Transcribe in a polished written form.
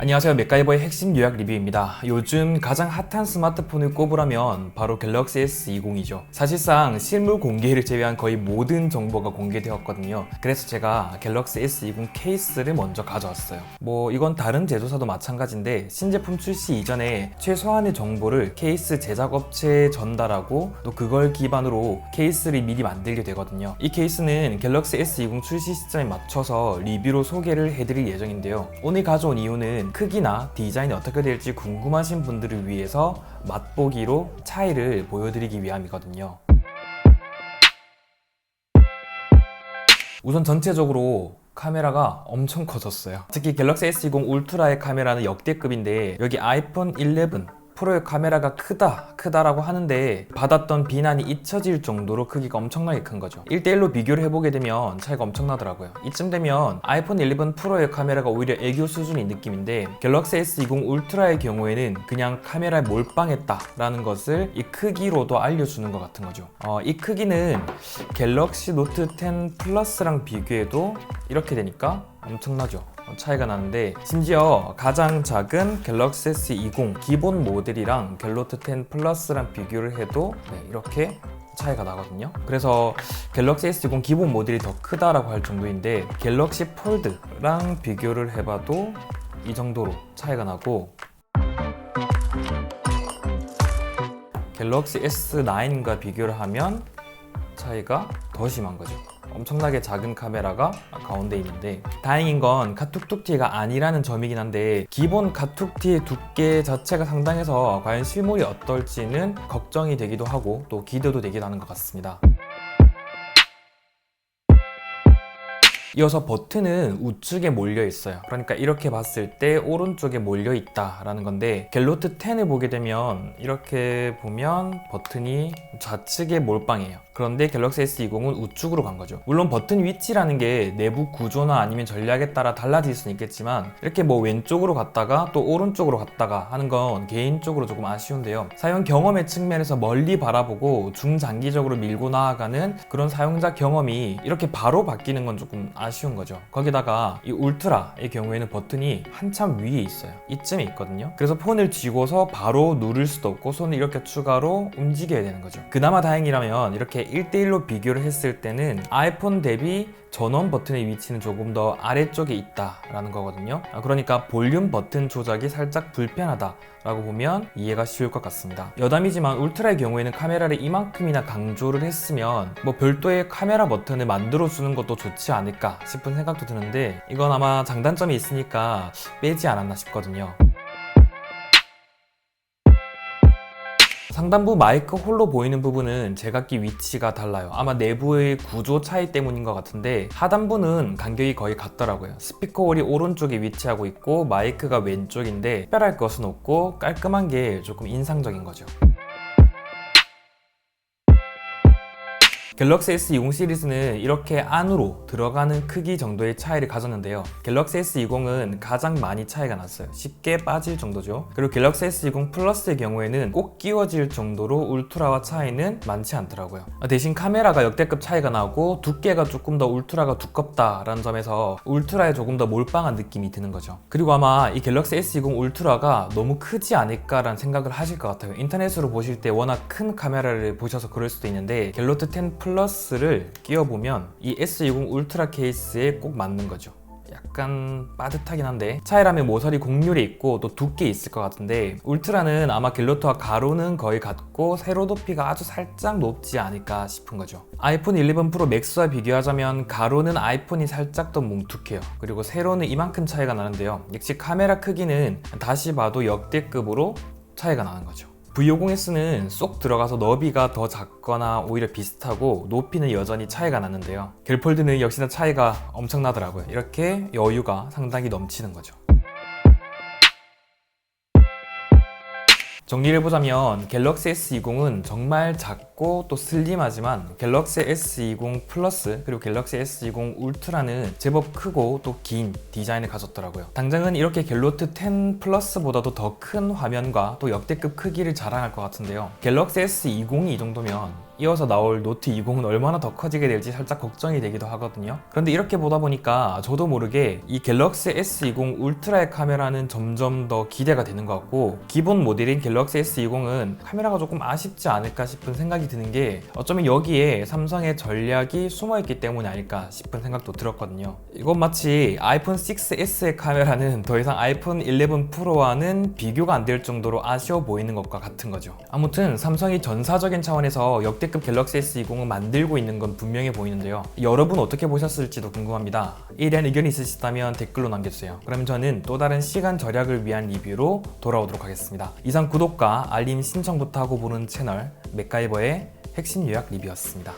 안녕하세요. 맥가이버의 핵심 요약 리뷰입니다. 요즘 가장 핫한 스마트폰을 꼽으라면 바로 갤럭시 S20이죠. 사실상 실물 공개를 제외한 거의 모든 정보가 공개되었거든요. 그래서 제가 갤럭시 S20 케이스를 먼저 가져왔어요. 이건 다른 제조사도 마찬가지인데 신제품 출시 이전에 최소한의 정보를 케이스 제작업체에 전달하고 또 그걸 기반으로 케이스를 미리 만들게 되거든요. 이 케이스는 갤럭시 S20 출시 시점에 맞춰서 리뷰로 소개를 해드릴 예정인데요. 오늘 가져온 이유는 크기나 디자인이 어떻게 될지 궁금하신 분들을 위해서 맛보기로 차이를 보여드리기 위함이거든요. 우선 전체적으로 카메라가 엄청 커졌어요. 특히 갤럭시 S20 울트라의 카메라는 역대급인데 여기 아이폰 11 프로의 카메라가 크다라고 하는데 받았던 비난이 잊혀질 정도로 크기가 엄청나게 큰 거죠. 1대1로 비교를 해보게 되면 차이가 엄청나더라고요. 이쯤 되면 아이폰 11 프로의 카메라가 오히려 애교 수준인 느낌인데 갤럭시 S20 울트라의 경우에는 그냥 카메라에 몰빵했다라는 것을 이 크기로도 알려주는 것 같은 거죠. 이 크기는 갤럭시 노트 10 플러스랑 비교해도 이렇게 되니까 엄청나죠. 차이가 나는데 심지어 가장 작은 갤럭시 S20 기본 모델이랑 갤노트 10 플러스랑 비교를 해도 이렇게 차이가 나거든요. 그래서 갤럭시 S20 기본 모델이 더 크다라고 할 정도인데 갤럭시 폴드랑 비교를 해봐도 이 정도로 차이가 나고 갤럭시 S9과 비교를 하면 차이가 더 심한 거죠. 엄청나게 작은 카메라가 가운데 있는데 다행인 건 카툭툭티가 아니라는 점이긴 한데 기본 카툭티의 두께 자체가 상당해서 과연 실물이 어떨지는 걱정이 되기도 하고 또 기대도 되기도 하는 것 같습니다. 이어서 버튼은 우측에 몰려 있어요. 그러니까 이렇게 봤을 때 오른쪽에 몰려 있다라는 건데 갤노트 10을 보게 되면 이렇게 보면 버튼이 좌측에 몰빵해요. 그런데 갤럭시 S20은 우측으로 간 거죠. 물론 버튼 위치라는 게 내부 구조나 아니면 전략에 따라 달라질 수는 있겠지만 이렇게 왼쪽으로 갔다가 또 오른쪽으로 갔다가 하는 건 개인적으로 조금 아쉬운데요. 사용 경험의 측면에서 멀리 바라보고 중장기적으로 밀고 나아가는 그런 사용자 경험이 이렇게 바로 바뀌는 건 조금 아쉬운 거죠. 거기다가 이 울트라의 경우에는 버튼이 한참 위에 있어요. 이쯤에 있거든요. 그래서 폰을 쥐고서 바로 누를 수도 없고 손을 이렇게 추가로 움직여야 되는 거죠. 그나마 다행이라면 이렇게 1대1로 비교를 했을 때는 아이폰 대비 전원 버튼의 위치는 조금 더 아래쪽에 있다라는 거거든요. 그러니까 볼륨 버튼 조작이 살짝 불편하다라고 보면 이해가 쉬울 것 같습니다. 여담이지만 울트라의 경우에는 카메라를 이만큼이나 강조를 했으면 별도의 카메라 버튼을 만들어주는 것도 좋지 않을까 싶은 생각도 드는데 이건 아마 장단점이 있으니까 빼지 않았나 싶거든요. 상단부 마이크 홀로 보이는 부분은 제각기 위치가 달라요. 아마 내부의 구조 차이 때문인 것 같은데 하단부는 간격이 거의 같더라고요. 스피커 홀이 오른쪽에 위치하고 있고 마이크가 왼쪽인데 특별할 것은 없고 깔끔한 게 조금 인상적인 거죠. 갤럭시 S20 시리즈는 이렇게 안으로 들어가는 크기 정도의 차이를 가졌는데요. 갤럭시 S20은 가장 많이 차이가 났어요. 쉽게 빠질 정도죠. 그리고 갤럭시 S20 플러스의 경우에는 꼭 끼워질 정도로 울트라와 차이는 많지 않더라고요. 대신 카메라가 역대급 차이가 나고 두께가 조금 더 울트라가 두껍다라는 점에서 울트라에 조금 더 몰빵한 느낌이 드는 거죠. 그리고 아마 이 갤럭시 S20 울트라가 너무 크지 않을까라는 생각을 하실 것 같아요. 인터넷으로 보실 때 워낙 큰 카메라를 보셔서 그럴 수도 있는데 갤노트 10 플러스를 끼워보면 이 S20 울트라 케이스에 꼭 맞는 거죠. 약간 빠듯하긴 한데 차이라면 모서리 곡률이 있고 또 두께 있을 것 같은데 울트라는 아마 갤노트와 가로는 거의 같고 세로 높이가 아주 살짝 높지 않을까 싶은 거죠. 아이폰 11 프로 맥스와 비교하자면 가로는 아이폰이 살짝 더 뭉툭해요. 그리고 세로는 이만큼 차이가 나는데요. 역시 카메라 크기는 다시 봐도 역대급으로 차이가 나는 거죠. V50S는 쏙 들어가서 너비가 더 작거나 오히려 비슷하고 높이는 여전히 차이가 나는데요. 갤폴드는 역시나 차이가 엄청나더라고요. 이렇게 여유가 상당히 넘치는 거죠. 정리를 해보자면 갤럭시 S20은 정말 작고 작고 또 슬림하지만 갤럭시 S20 플러스 그리고 갤럭시 S20 울트라는 제법 크고 또 긴 디자인을 가졌더라고요. 당장은 이렇게 갤노트 10 플러스보다도 더 큰 화면과 또 역대급 크기를 자랑할 것 같은데요. 갤럭시 S20이 이 정도면 이어서 나올 노트 20은 얼마나 더 커지게 될지 살짝 걱정이 되기도 하거든요. 그런데 이렇게 보다 보니까 저도 모르게 이 갤럭시 S20 울트라의 카메라는 점점 더 기대가 되는 것 같고, 기본 모델인 갤럭시 S20은 카메라가 조금 아쉽지 않을까 싶은 생각이 드는 게 어쩌면 여기에 삼성의 전략이 숨어있기 때문이 아닐까 싶은 생각도 들었거든요. 이건 마치 아이폰 6S의 카메라는 더 이상 아이폰 11 프로와는 비교가 안 될 정도로 아쉬워 보이는 것과 같은 거죠. 아무튼 삼성이 전사적인 차원에서 역대급 갤럭시 S20을 만들고 있는 건 분명해 보이는데요. 여러분 어떻게 보셨을지도 궁금합니다. 이에 대한 의견이 있으시다면 댓글로 남겨주세요. 그럼 저는 또 다른 시간 절약을 위한 리뷰로 돌아오도록 하겠습니다. 이상 구독과 알림 신청부터 하고 보는 채널 맥가이버의 핵심 요약 리뷰였습니다.